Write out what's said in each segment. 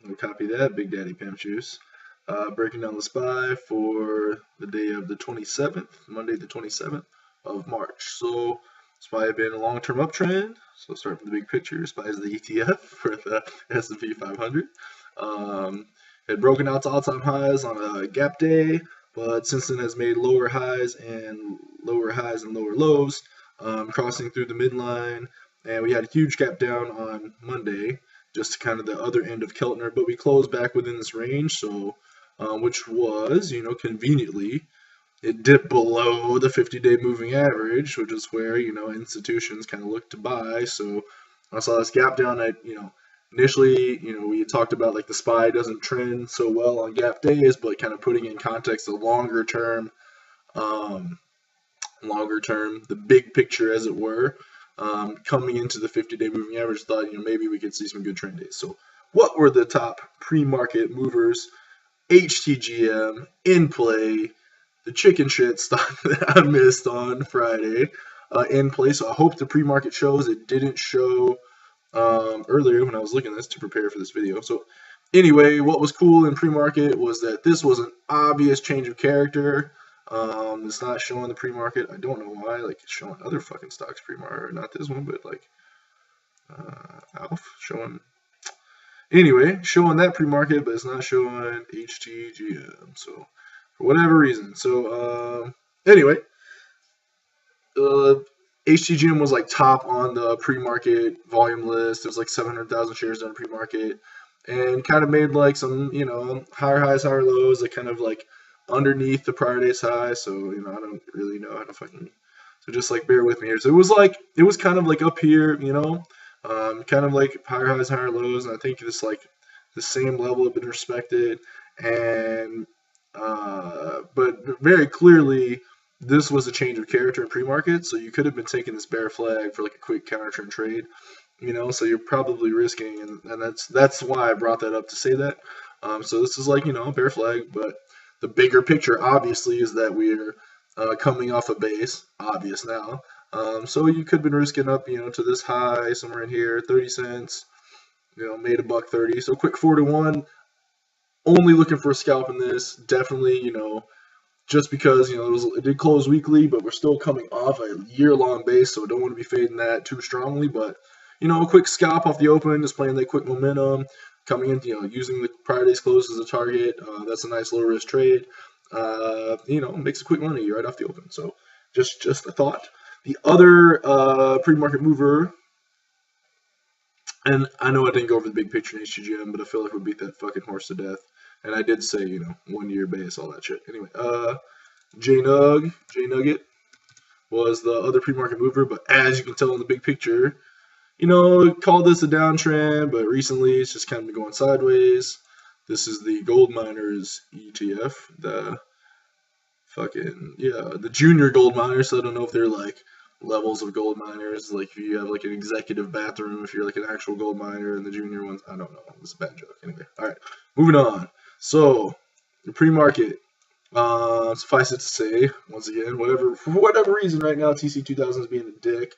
We'll copy that, Big Daddy Pimp Juice. Breaking down the SPY for the day of the 27th, Monday the 27th of March. So SPY had been a long-term uptrend. So start from the big picture. SPY is the ETF for the S&P 500. Had broken out to all-time highs on a gap day, but since then has made lower highs and lower lows, crossing through the midline. And we had a huge gap down on Monday, just kind of the other end of Keltner, but we closed back within this range, so which was, conveniently, it dipped below the 50-day moving average, which is where, institutions kind of look to buy. So I saw this gap down at, initially, we talked about like the SPY doesn't trend so well on gap days, but kind of putting in context the longer term, the big picture, as it were. Coming into the 50-day moving average, thought maybe we could see some good trend days. So what were the top pre-market movers? HTGM in play, the chicken shit stock that I missed on Friday in play. So I hope the pre-market shows. It didn't show earlier when I was looking at this to prepare for this video. So anyway, what was cool in pre-market was that this was an obvious change of character. It's not showing the pre-market. I don't know why. Like, it's showing other fucking stocks pre-market, not this one, but like Alf showing. Anyway, showing that pre-market, but it's not showing HTGM. So for whatever reason. So anyway, HTGM was like top on the pre-market volume list. It was like 700,000 shares done pre-market, and kind of made like some higher highs, higher lows, like kind of like underneath the prior day's high. So I don't really know how to fucking, so just like bear with me here. So it was kind of like up here, kind of like higher highs, higher lows, and I think this like the same level have been respected, and but very clearly this was a change of character in pre-market. So you could have been taking this bear flag for like a quick counter trend trade, so you're probably risking, and that's why I brought that up to say that. So this is like bear flag, but the bigger picture, obviously, is that we're coming off a base, obvious now. So you could have been risking up, to this high, somewhere in here, 30 cents, made $1.30. So quick 4-to-1, only looking for a scalp in this. Definitely, just because, it did close weekly, but we're still coming off a year-long base, so don't want to be fading that too strongly. But, a quick scalp off the open, just playing that quick momentum. Coming in, using the prior day's close as a target, that's a nice low risk trade. Makes a quick money right off the open. So just a thought. The other pre-market mover, and I know I didn't go over the big picture in HTGM, but I feel like we beat that fucking horse to death. And I did say, 1 year base, all that shit. Anyway, J-Nugget was the other pre-market mover, but as you can tell in the big picture, called this a downtrend, but recently it's just kind of been going sideways. This is the Gold Miners ETF, the junior gold miners. So I don't know if they're like levels of gold miners, like if you have like an executive bathroom, if you're like an actual gold miner, and the junior ones, I don't know. It's a bad joke. Anyway, all right, moving on. So the pre-market, suffice it to say, once again, for whatever reason right now, TC2000 is being a dick.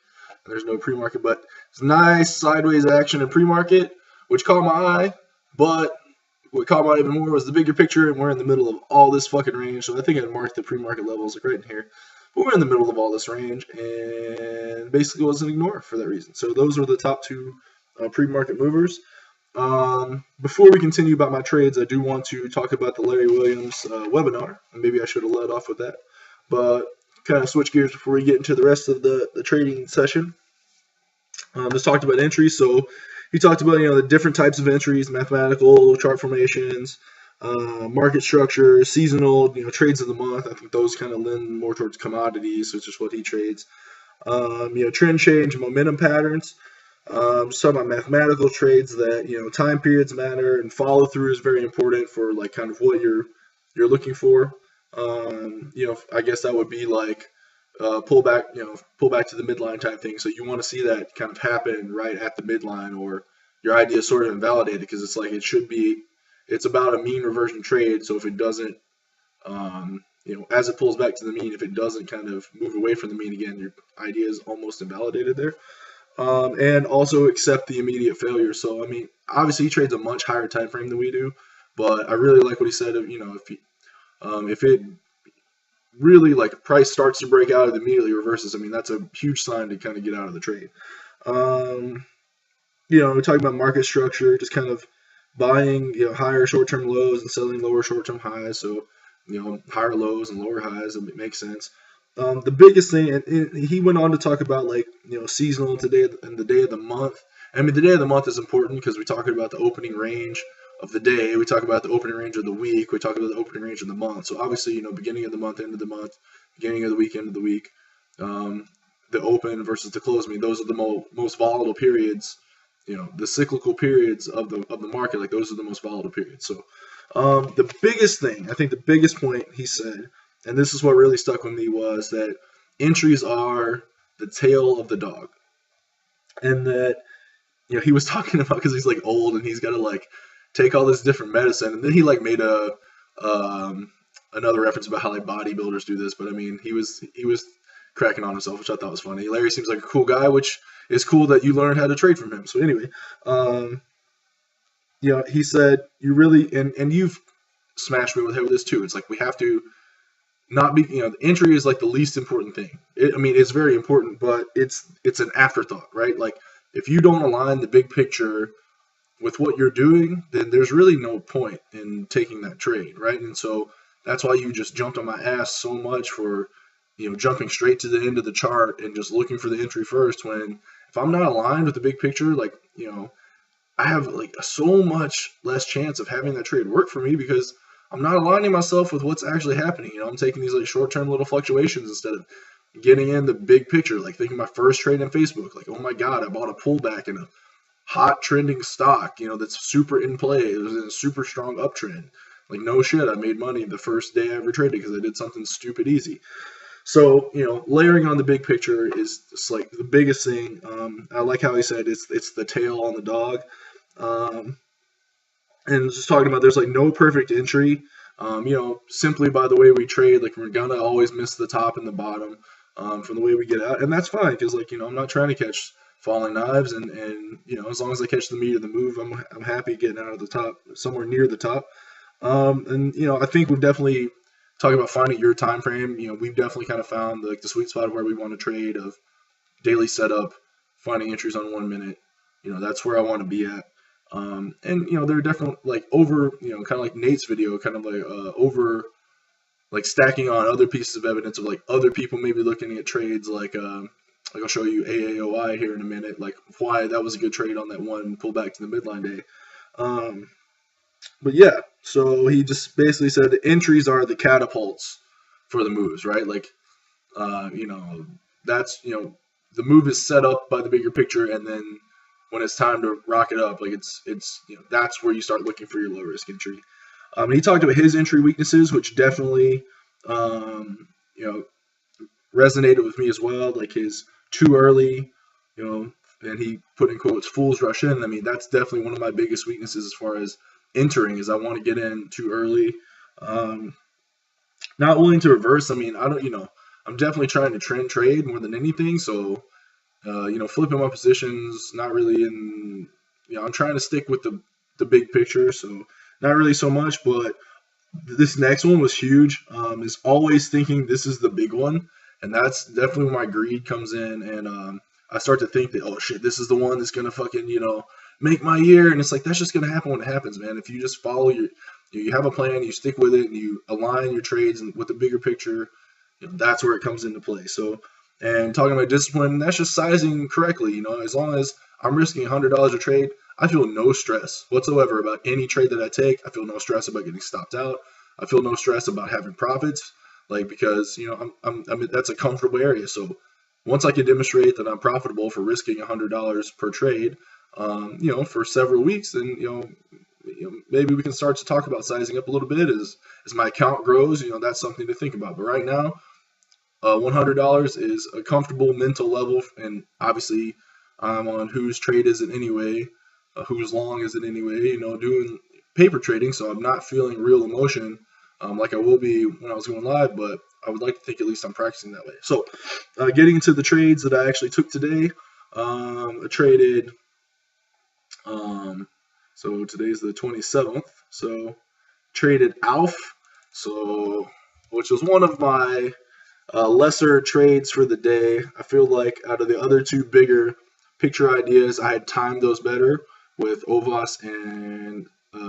There's no pre-market, but it's nice sideways action in pre-market, which caught my eye. But what caught my eye even more was the bigger picture, and we're in the middle of all this fucking range. So I think I'd mark the pre-market levels like right in here. But we're in the middle of all this range, and basically wasn't ignored for that reason. So those were the top two pre-market movers. Before we continue about my trades, I do want to talk about the Larry Williams webinar, and maybe I should have led off with that. But kind of switch gears before we get into the rest of the trading session. Just talked about entries. So he talked about the different types of entries: mathematical, chart formations, market structure, seasonal, trades of the month. I think those kind of lend more towards commodities, which is what he trades. Trend change, momentum patterns. Just talking about mathematical trades that time periods matter, and follow through is very important for like kind of what you're looking for. I guess that would be like pull back to the midline type thing. So you want to see that kind of happen right at the midline, or your idea is sort of invalidated, because it's like it's about a mean reversion trade. So if it doesn't, as it pulls back to the mean, if it doesn't kind of move away from the mean again, your idea is almost invalidated there. and also accept the immediate failure. So I mean, obviously he trades a much higher time frame than we do, but I really like what he said. Of, if it really like price starts to break out, it immediately reverses. I mean, that's a huge sign to kind of get out of the trade. We're talking about market structure, just kind of buying higher short-term lows and selling lower short-term highs. So higher lows and lower highs. It makes sense. The biggest thing, and he went on to talk about like seasonal today and the day of the month. I mean, the day of the month is important because we talking about the opening range of the day. We talk about the opening range of the week. We talk about the opening range of the month. So obviously, beginning of the month, end of the month, beginning of the week, end of the week, the open versus the close. I mean, those are the most volatile periods. The cyclical periods of the market. Like those are the most volatile periods. So the biggest thing, I think, the biggest point he said, and this is what really stuck with me, was that entries are the tail of the dog, and that he was talking about because he's like old and he's got to like take all this different medicine, and then he like made a another reference about how like bodybuilders do this, but I mean he was cracking on himself, which I thought was funny. Larry seems like a cool guy, which is cool that you learned how to trade from him. So anyway, he said you really and you've smashed me with this too. It's like we have to not be the entry is like the least important thing. It's very important, but it's an afterthought, right? Like if you don't align the big picture with what you're doing, then there's really no point in taking that trade, right? And so that's why you just jumped on my ass so much for jumping straight to the end of the chart and just looking for the entry first, when if I'm not aligned with the big picture, like I have like so much less chance of having that trade work for me because I'm not aligning myself with what's actually happening. I'm taking these like short-term little fluctuations instead of getting in the big picture. Like thinking my first trade in Facebook, like, oh my God, I bought a pullback in a hot trending stock, that's super in play. It was in a super strong uptrend. Like no shit, I made money the first day I ever traded because I did something stupid easy. So, layering on the big picture is just like the biggest thing. I like how he said it's the tail on the dog. And just talking about there's like no perfect entry. Simply by the way we trade, like we're gonna always miss the top and the bottom from the way we get out, and that's fine because like I'm not trying to catch falling knives, and as long as I catch the meat of the move, I'm happy getting out of the top, somewhere near the top. And I think we've definitely talked about finding your time frame. We've definitely kind of found the sweet spot of where we want to trade, of daily setup, finding entries on 1 minute. That's where I want to be at. And they're definitely like over, kind of like Nate's video, kind of like over, like stacking on other pieces of evidence of like other people maybe looking at trades like I'll show you AAOI here in a minute, like why that was a good trade on that one pullback to the midline day. But yeah, so he just basically said the entries are the catapults for the moves, right? Like, that's, the move is set up by the bigger picture, and then when it's time to rock it up, like it's that's where you start looking for your low risk entry. And he talked about his entry weaknesses, which definitely, resonated with me as well. Like his too early, and he put in quotes, "fools rush in." I mean, that's definitely one of my biggest weaknesses as far as entering, is I want to get in too early. Not willing to reverse. I mean, I don't, I'm definitely trying to trend trade more than anything. So, flipping my positions, not really in, I'm trying to stick with the big picture. So not really so much, but this next one was huge. Is always thinking this is the big one. And that's definitely where my greed comes in. And I start to think that, oh shit, this is the one that's going to fucking, make my year. And it's like, that's just going to happen when it happens, man. If you just follow you have a plan, you stick with it, and you align your trades and with the bigger picture, that's where it comes into play. So, and talking about discipline, that's just sizing correctly. As long as I'm risking $100 a trade, I feel no stress whatsoever about any trade that I take. I feel no stress about getting stopped out. I feel no stress about having profits, like, because I'm that's a comfortable area. So once I can demonstrate that I'm profitable for risking $100 per trade, for several weeks, then maybe we can start to talk about sizing up a little bit as my account grows. That's something to think about. But right now, $100 is a comfortable mental level, and obviously I'm on whose trade is it anyway, whose long is it anyway, doing paper trading, so I'm not feeling real emotion like I will be when I was going live, but I would like to think at least I'm practicing that way. So getting into the trades that I actually took today, I traded. So today's the 27th. So traded Alf. So which was one of my lesser trades for the day. I feel like out of the other two bigger picture ideas, I had timed those better with OVAS and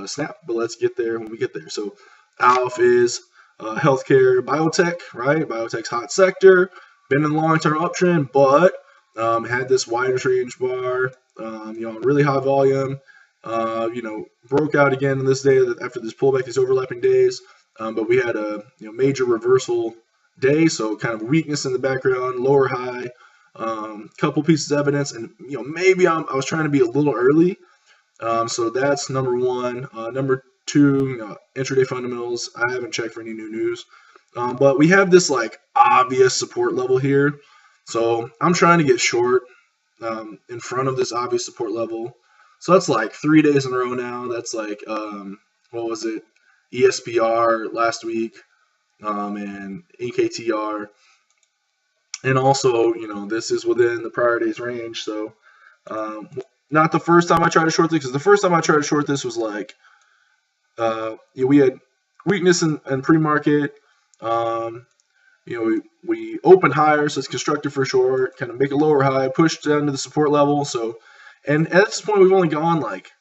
Snap. But let's get there when we get there. So Alf is healthcare biotech, right? Biotech's hot sector. Been in the long-term uptrend, but had this widest range bar, really high volume. Broke out again this day after this pullback, these overlapping days. But we had a major reversal day, so kind of weakness in the background, lower high, couple pieces of evidence, and maybe I was trying to be a little early. So that's number one. Number two, intraday fundamentals. I haven't checked for any new news, but we have this like obvious support level here. So I'm trying to get short in front of this obvious support level. So that's like 3 days in a row now. That's like what was it? ESPR last week, and EKTR, and also this is within the prior day's range. So not the first time I tried to short this, because the first time I tried to short this was like we had weakness in pre-market. We open higher, so it's constructive for short, kind of make a lower high, push down to the support level. So, and at this point, we've only gone like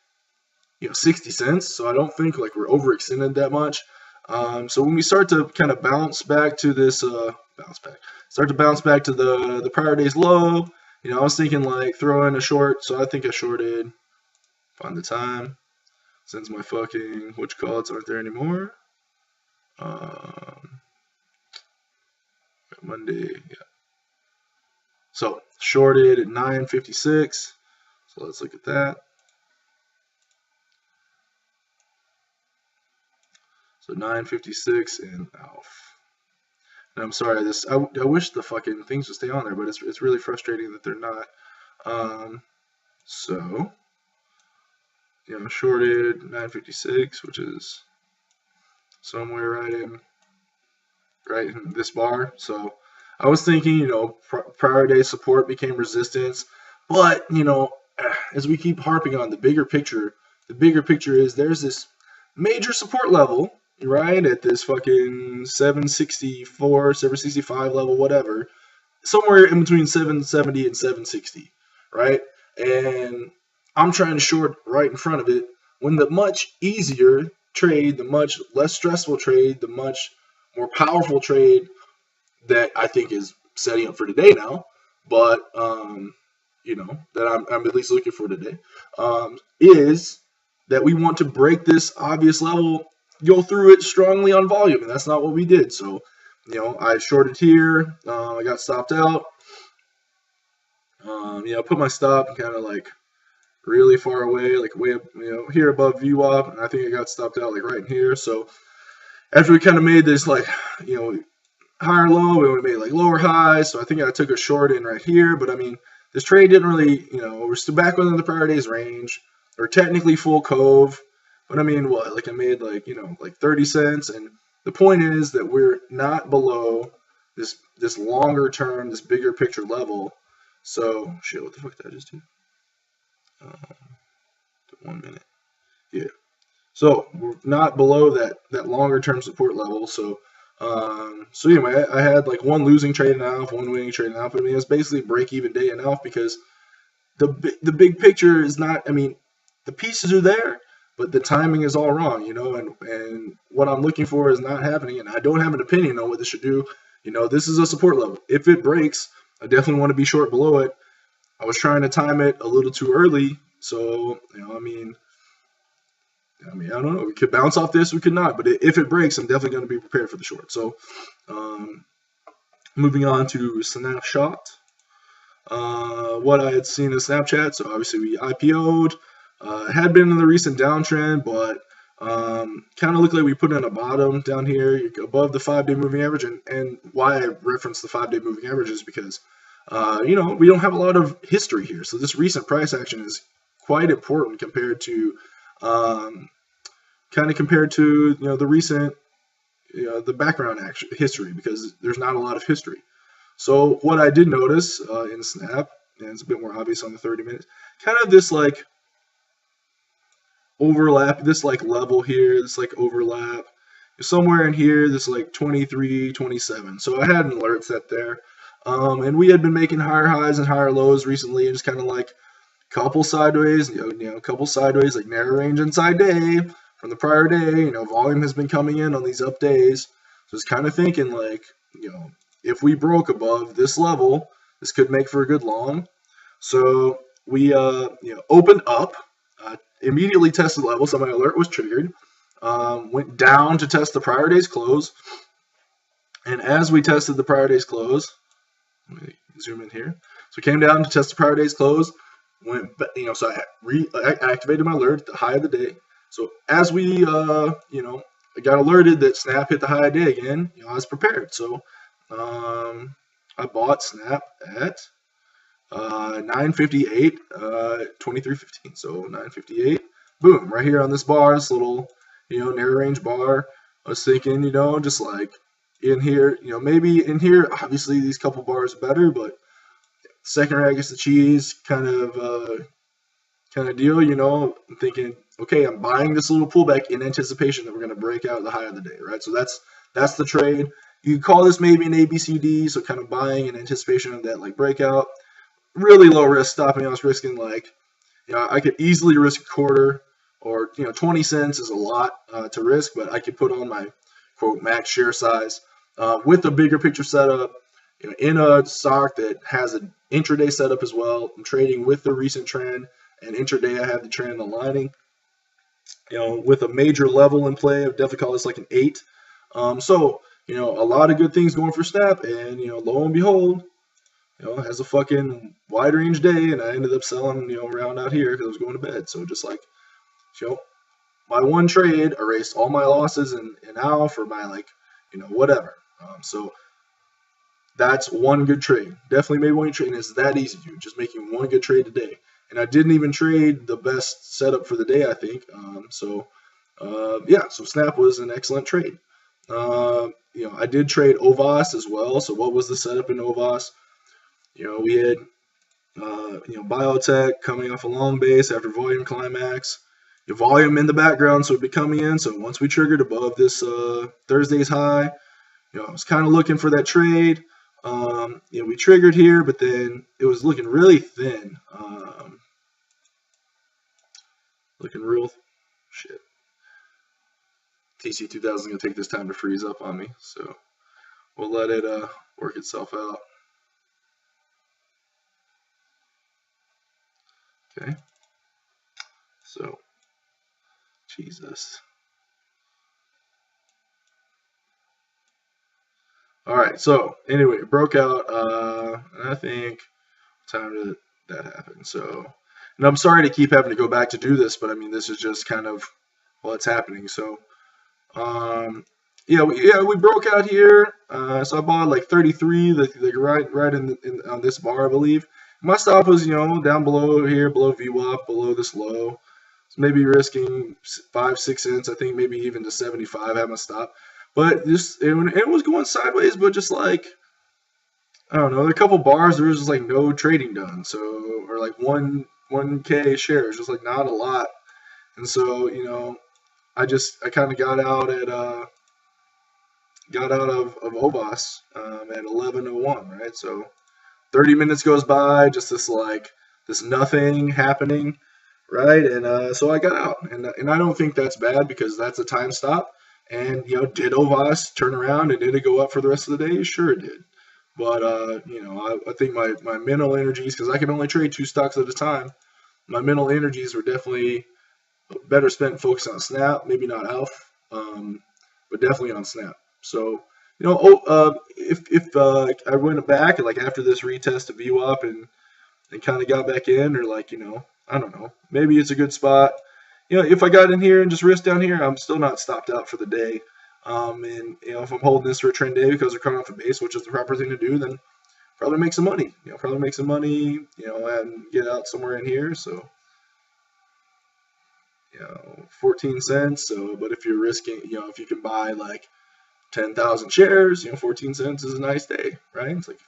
60 cents, so I don't think like we're overextended that much. So when we start to kind of bounce back to this, bounce back to the prior day's low, I was thinking like throw in a short. So I think I shorted. Find the time, since my fucking whatchamacallits aren't there anymore. Monday, yeah. So shorted at 9:56. So let's look at that. So 9:56 in Alf. And I'm sorry, I wish the fucking things would stay on there, but it's really frustrating that they're not. So shorted 9:56, which is somewhere right in this bar. So I was thinking, prior day support became resistance, but as we keep harping on the bigger picture is there's this major support level, right, at this fucking 764, 765 level, whatever, somewhere in between 770 and 760, right? And I'm trying to short right in front of it, when the much easier trade, the much less stressful trade, the much more powerful trade that I think is setting up for today now, but that I'm at least looking for today, is that we want to break this obvious level, go through it strongly on volume, and that's not what we did. So I shorted here, I got stopped out, put my stop kind of like really far away, like way up, here above VWAP, and I think I got stopped out like right in here. So after we kind of made this like higher low, we made like lower high, so I think I took a short in right here. But I mean, this trade didn't really, we're still back within the prior day's range, or technically full cove, but I mean, what, like I made like like 30 cents, and the point is that we're not below this longer term, this bigger picture level. So shit, what the fuck did I just do? 1 minute, yeah. So we're not below that longer term support level. So anyway, I had like one losing trade in Alf, one winning trade in Alf. I mean, it's basically break even day in Alf, because the big picture is not. I mean, the pieces are there, but the timing is all wrong. And what I'm looking for is not happening, and I don't have an opinion on what this should do. This is a support level. If it breaks, I definitely want to be short below it. I was trying to time it a little too early, so I mean, I don't know. We could bounce off this, we could not. But if it breaks, I'm definitely going to be prepared for the short. So, moving on to Snapshot. What I had seen in Snapchat. So obviously we IPO'd. Had been in the recent downtrend, but kind of looked like we put in a bottom down here above the 5-day moving average. And why I referenced the 5-day moving average is because we don't have a lot of history here. So this recent price action is quite important compared to the recent the background history, because there's not a lot of history. So what I did notice in Snap and it's a bit more obvious on the 30 minutes. Kind of this like overlap, this like level here, this like overlap. Somewhere in here, this like 23, 27. So I had an alert set there. And we had been making higher highs and higher lows recently, and just kind of like couple sideways, couple sideways, like narrow range inside day from the prior day. Volume has been coming in on these up days. So it's kind of thinking like, if we broke above this level, this could make for a good long. So we, opened up, immediately tested the level, so my alert was triggered. Went down to test the prior day's close. And as we tested the prior day's close, let me zoom in here. So came down to test the prior day's close. So I activated my alert at the high of the day. So as we, I got alerted that Snap hit the high of the day again, I was prepared. So I bought Snap at 958, 23.15. So 958, boom, right here on this bar, this little, narrow range bar. I was thinking, just like in here, maybe in here, obviously these couple bars are better, but second rag is the cheese kind of deal, I'm thinking, okay, I'm buying this little pullback in anticipation that we're going to break out the high of the day, right? So that's the trade. You could call this maybe an ABCD, so kind of buying in anticipation of that like breakout. Really low risk stopping. I was risking like, I could easily risk a quarter, or 20 cents is a lot to risk, but I could put on my quote max share size with a bigger picture setup. In a stock that has an intraday setup as well. I'm trading with the recent trend, and intraday I have the trend aligning. With a major level in play, I'd definitely call this like an 8. So a lot of good things going for Snap, and lo and behold, has a fucking wide range day, and I ended up selling around out here because I was going to bed. So just like, my one trade erased all my losses and now for my like, whatever. So that's one good trade. Definitely made one trade, and it's that easy to do. Just making one good trade today. And I didn't even trade the best setup for the day, I think. So Snap was an excellent trade. I did trade OVAS as well. So what was the setup in OVAS? We had, biotech coming off a long base after volume climax. Volume in the background, so it'd be coming in. So once we triggered above this Thursday's high, I was kind of looking for that trade. We triggered here, but then it was looking really thin. Looking real shit. TC2000 is going to take this time to freeze up on me, so we'll let it work itself out. Okay. So, Jesus. All right, so anyway, it broke out, and I think what time did that happen? So, and I'm sorry to keep having to go back to do this, but I mean, this is just kind of what's happening. So, we broke out here. So I bought like 33, right in on this bar, I believe. My stop was, down below here, below VWAP, below this low. So maybe risking 5-6 cents. I think maybe even to 75 had my stop. But it was going sideways, but just like, I don't know, there are a couple bars, there was just like no trading done. So, or like 1K shares, just like not a lot. And so, I kind of got out of OVAS at 11:01, right? So 30 minutes goes by, just this nothing happening, right? And so I got out, and I don't think that's bad because that's a time stop. And did OVAS turn around and did it go up for the rest of the day? Sure it did. But I think my mental energies, because I can only trade 2 stocks at a time, my mental energies were definitely better spent focusing on Snap, maybe not ALF, but definitely on Snap. So, if I went back and like after this retest of VWAP and kind of got back in, or like, I don't know, maybe it's a good spot. If I got in here and just risked down here, I'm still not stopped out for the day. And if I'm holding this for a trend day because they're coming off a base, which is the proper thing to do, then probably make some money. And get out somewhere in here. So, 14 cents. So, but if you're risking, if you can buy like 10,000 shares, 14 cents is a nice day, right? It's like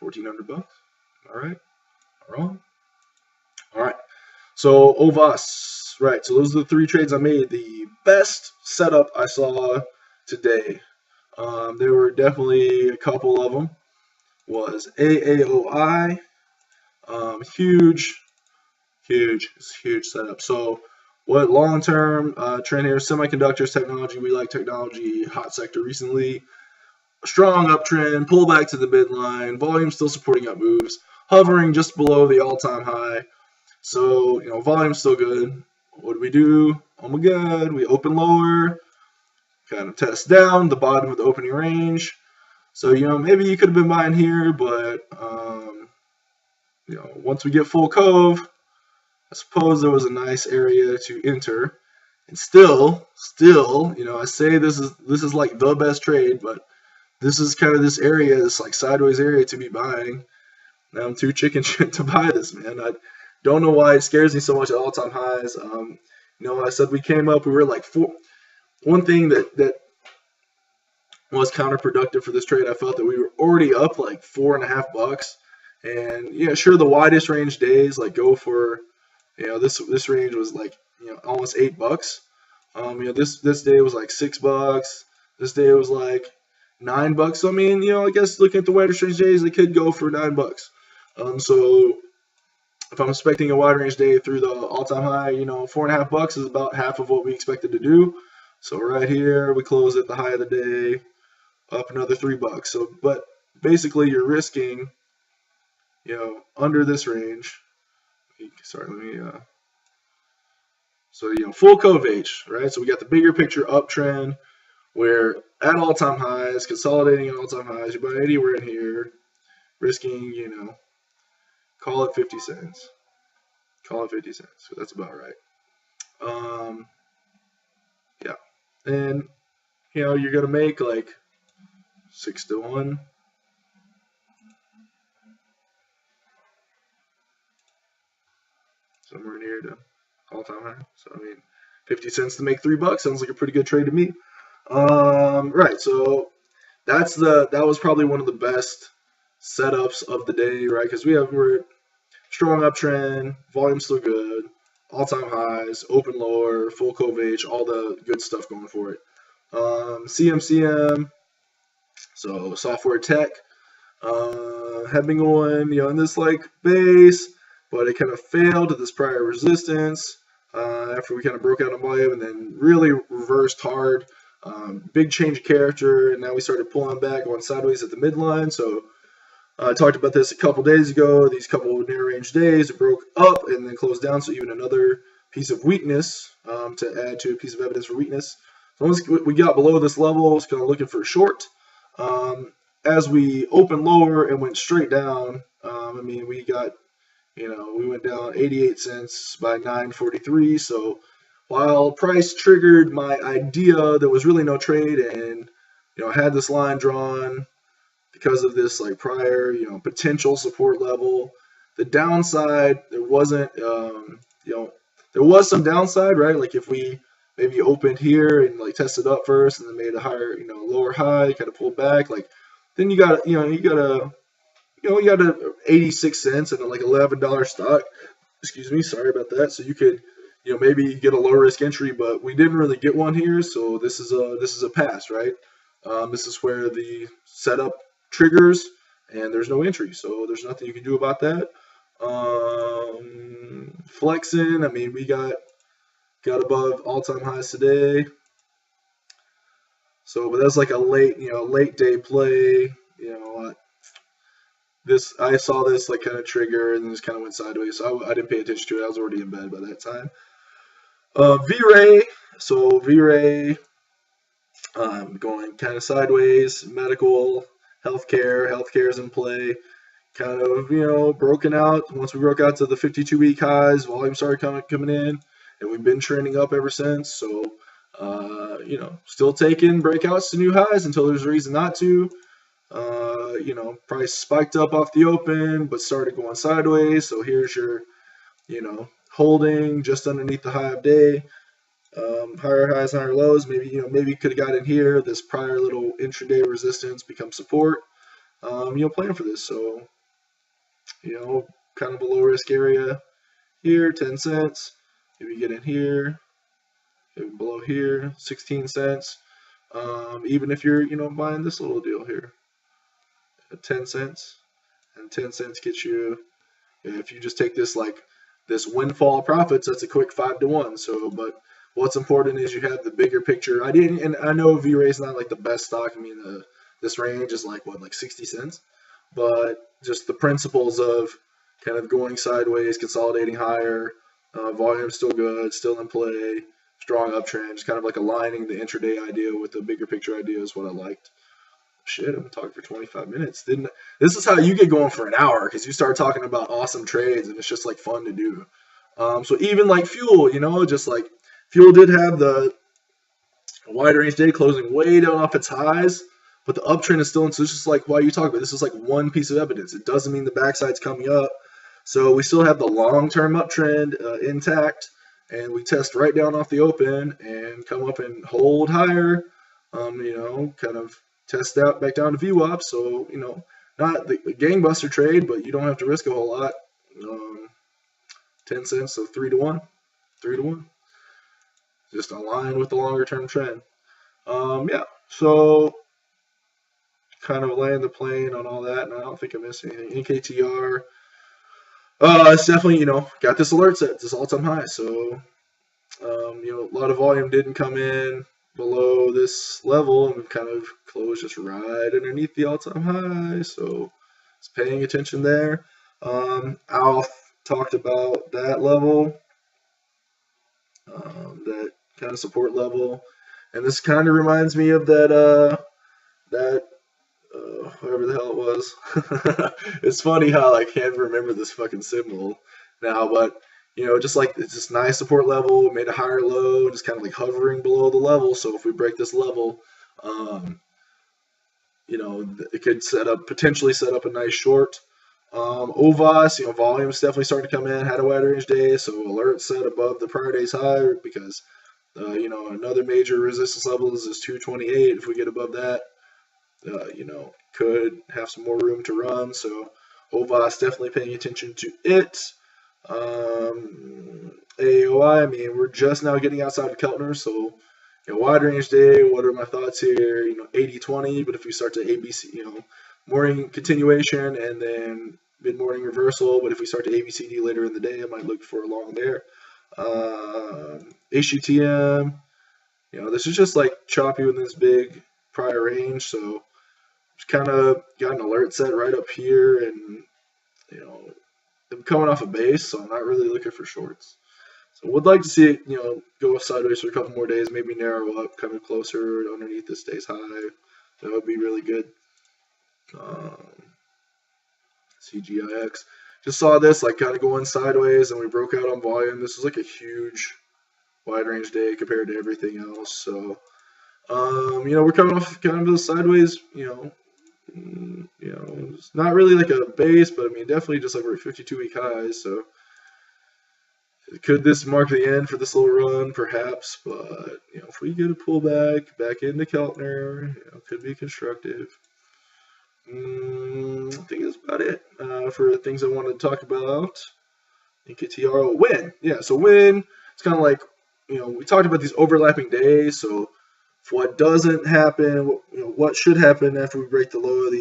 $1,400. All right. not wrong. All right. So OVAS, right? So those are the three trades I made. The best setup I saw today. There were definitely a couple of them. Was AAOI, huge setup. So what long-term trend here? Semiconductors technology. We like technology. Hot sector recently. Strong uptrend. Pull back to the midline. Volume still supporting up moves. Hovering just below the all-time high. So volume's still good. What do we do? Oh my God, we open lower. Kind of test down the bottom of the opening range. So maybe you could have been buying here, but once we get full cove, I suppose there was a nice area to enter. And still, I say this is like the best trade, but this is kind of this area, this like sideways area to be buying. Now I'm too chicken shit to buy this, man. I don't know why it scares me so much at all-time highs. I said we came up, we were like four. One thing that was counterproductive for this trade, I felt that we were already up like $4.50, and yeah, sure, the widest range days like go for, this range was like almost $8. This day was like $6. This day was like $9. So I mean, I guess looking at the widest range days, they could go for $9. So if I'm expecting a wide range day through the all-time high, $4.50 is about half of what we expected to do. So right here, we close at the high of the day, up another $3. So, but basically, you're risking, under this range. Sorry, let me. So full cove H, right? So we got the bigger picture uptrend, where at all-time highs, consolidating at all-time highs, you're buying anywhere in here, risking, call it 50 cents. Call it 50 cents. So that's about right. Yeah. And, you're going to make like 6 to 1. Somewhere near to all-time high. So, I mean, 50 cents to make $3 sounds like a pretty good trade to me. Right. So that was probably one of the best setups of the day, right? Because we're strong uptrend, volume still good, all-time highs, open lower, full cove H, all the good stuff going for it. CMCM, so software tech, had been going, in this like base, but it kind of failed at this prior resistance after we kind of broke out on volume and then really reversed hard. Big change of character, and now we started pulling back, going sideways at the midline. So I talked about this a couple days ago. These couple of near range days, it broke up and then closed down. So even another piece of weakness to add to a piece of evidence for weakness. So once we got below this level, I was kind of looking for a short. As we opened lower and went straight down, I mean, we got, we went down 88 cents by 9.43. So while price triggered my idea, there was really no trade, and I had this line drawn because of this like prior, potential support level. The downside, there wasn't, there was some downside, right? Like if we maybe opened here and like tested up first and then made a higher, lower high, kind of pulled back, like then you got, you got a 86 cents and a like $11 stock. Excuse me, sorry about that. So you could, maybe get a low risk entry, but we didn't really get one here, so this is a pass, right? This is where the setup triggers and there's no entry, so there's nothing you can do about that. Flexing, I mean, we got above all-time highs today, so but that's like a late day play. I saw this like kind of trigger and then just kind of went sideways, so I didn't pay attention to it. I was already in bed by that time. V-Ray, so V-Ray going kind of sideways. Medical, healthcare is in play. Kind of, broken out. Once we broke out to the 52-week highs, volume started coming in, and we've been trending up ever since. So, still taking breakouts to new highs until there's a reason not to. Price spiked up off the open, but started going sideways. So here's your, holding just underneath the high of day. Higher highs, higher lows. Maybe you could have got in here. This prior little intraday resistance becomes support. Playing for this. So, kind of a low risk area. Here, 10 cents. If you get in here, below here, 16 cents. Even if you're, buying this little deal here at 10 cents, and 10 cents gets you, if you just take this this windfall profits, that's a quick 5 to 1. So, but what's important is you have the bigger picture idea. And I know V-Ray is not like the best stock. I mean, this range is like 60 cents, but just the principles of kind of going sideways, consolidating higher, volume still good, still in play, strong uptrend, just kind of like aligning the intraday idea with the bigger picture idea is what I liked. Shit, I'm talking for 25 minutes. This is how you get going for an hour, because you start talking about awesome trades and it's just like fun to do. So even like fuel, just like fuel did have the wide range day closing way down off its highs, but the uptrend is still in. So it's just like why you talk about this is like one piece of evidence. It doesn't mean the backside's coming up. So we still have the long-term uptrend intact, and we test right down off the open and come up and hold higher. Kind of test out back down to VWAP. So not the gangbuster trade, but you don't have to risk a whole lot. 10 cents, so 3 to 1, 3 to 1. Just align with the longer-term trend. Yeah. So kind of laying the plane on all that, and I don't think I missed anything. NKTR. It's definitely, got this alert set, this all-time high. So, a lot of volume didn't come in below this level, and we've kind of closed just right underneath the all-time high. So, it's paying attention there. Alf talked about that level, that kind of support level, and this kind of reminds me of that whatever the hell it was. It's funny how I can't remember this fucking symbol now, but just like it's this nice support level, made a higher low, just kind of like hovering below the level. So if we break this level, it could potentially set up a nice short. OVAS, volume's definitely starting to come in, had a wide range day, so alert set above the prior day's high because another major resistance level is this 228. If we get above that, could have some more room to run. So OVAS definitely paying attention to it. AOI, I mean, we're just now getting outside of Keltner, so wide range day. What are my thoughts here? 80-20, but if we start to ABC, morning continuation and then mid-morning reversal, but if we start to ABCD later in the day, I might look for a long there. HUTM, this is just like choppy within this big prior range, so just kind of got an alert set right up here, and I'm coming off a base, so I'm not really looking for shorts. So would like to see it, go sideways for a couple more days, maybe narrow up, coming closer underneath this day's high. That would be really good. CGIX. Just saw this kind of going sideways, and we broke out on volume. This is like a huge wide range day compared to everything else. So, we're coming off kind of a sideways, it's not really like a base, but I mean, definitely just like we're at 52-week highs. So, could this mark the end for this little run? Perhaps, but if we get a pullback back into Keltner, could be constructive. I think that's about it for things I wanted to talk about. NKTR, win. Yeah, so win. It's kind of like, we talked about these overlapping days. So if what doesn't happen, what should happen after we break the low of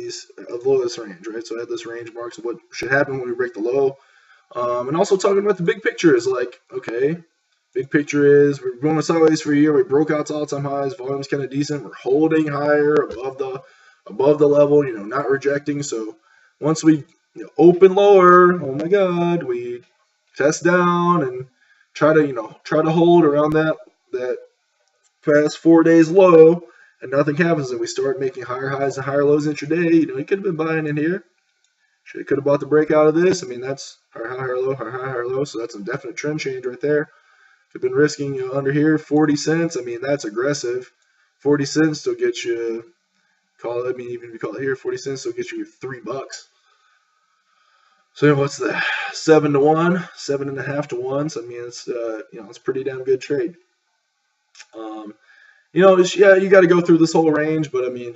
this range, right? So I had this range marks of what should happen when we break the low. And also talking about the big picture is okay, big picture is we're going sideways for a year. We broke out to all-time highs. Volume's kind of decent. We're holding higher above the level, not rejecting. So once we open lower, oh my God, we test down and try to hold around that past 4 days low, and nothing happens, and we start making higher highs and higher lows intraday. You could have been buying in here. Could have bought the breakout of this. I mean, that's higher high, higher low, higher high, higher low. So that's a definite trend change right there. Could have been risking under here 40 cents. I mean, that's aggressive. 40 cents still get you. Even if you call it here, 40 cents will get you $3. So what's that? 7 to 1, 7.5 to 1. So I mean, it's it's a pretty damn good trade. You got to go through this whole range, but I mean,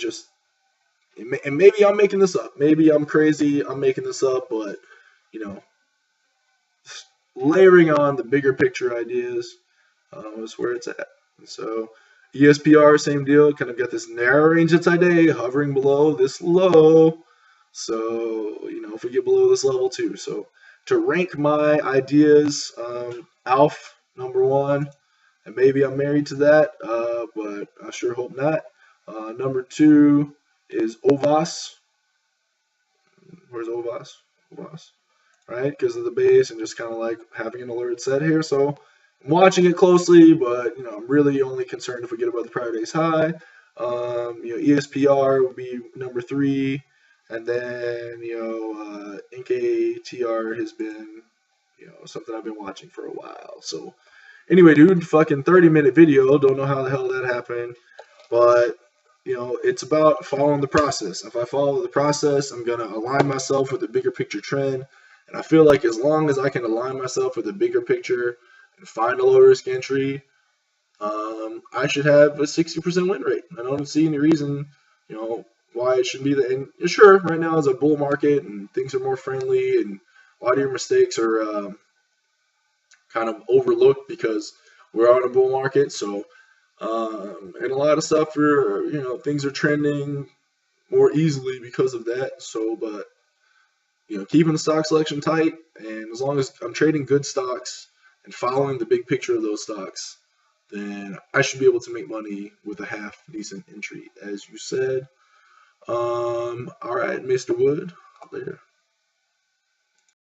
and maybe I'm making this up. Maybe I'm crazy. I'm making this up, but layering on the bigger picture ideas is where it's at. So ESPR, same deal, kind of got this narrow range of today, hovering below this low. So, if we get below this level too. So to rank my ideas, ALF, number one, and maybe I'm married to that, but I sure hope not. Number two is OVAS. Where's OVAS? OVAS. Right? Because of the base and just kind of like having an alert set here. So I'm watching it closely, but I'm really only concerned if we get above the prior day's high. ESPR would be number three, and then NKTR has been something I've been watching for a while. So anyway, dude, fucking 30-minute video. Don't know how the hell that happened, but it's about following the process. If I follow the process, I'm gonna align myself with the bigger picture trend. And I feel like as long as I can align myself with the bigger picture and find a low risk entry, I should have a 60% win rate. I don't see any reason, why it should be that. And sure, right now is a bull market and things are more friendly, and a lot of your mistakes are kind of overlooked because we're on a bull market. So, and a lot of stuff things are trending more easily because of that. So, but keeping the stock selection tight, and as long as I'm trading good stocks and following the big picture of those stocks, then I should be able to make money with a half decent entry, as you said. All right, Mr. Wood, later.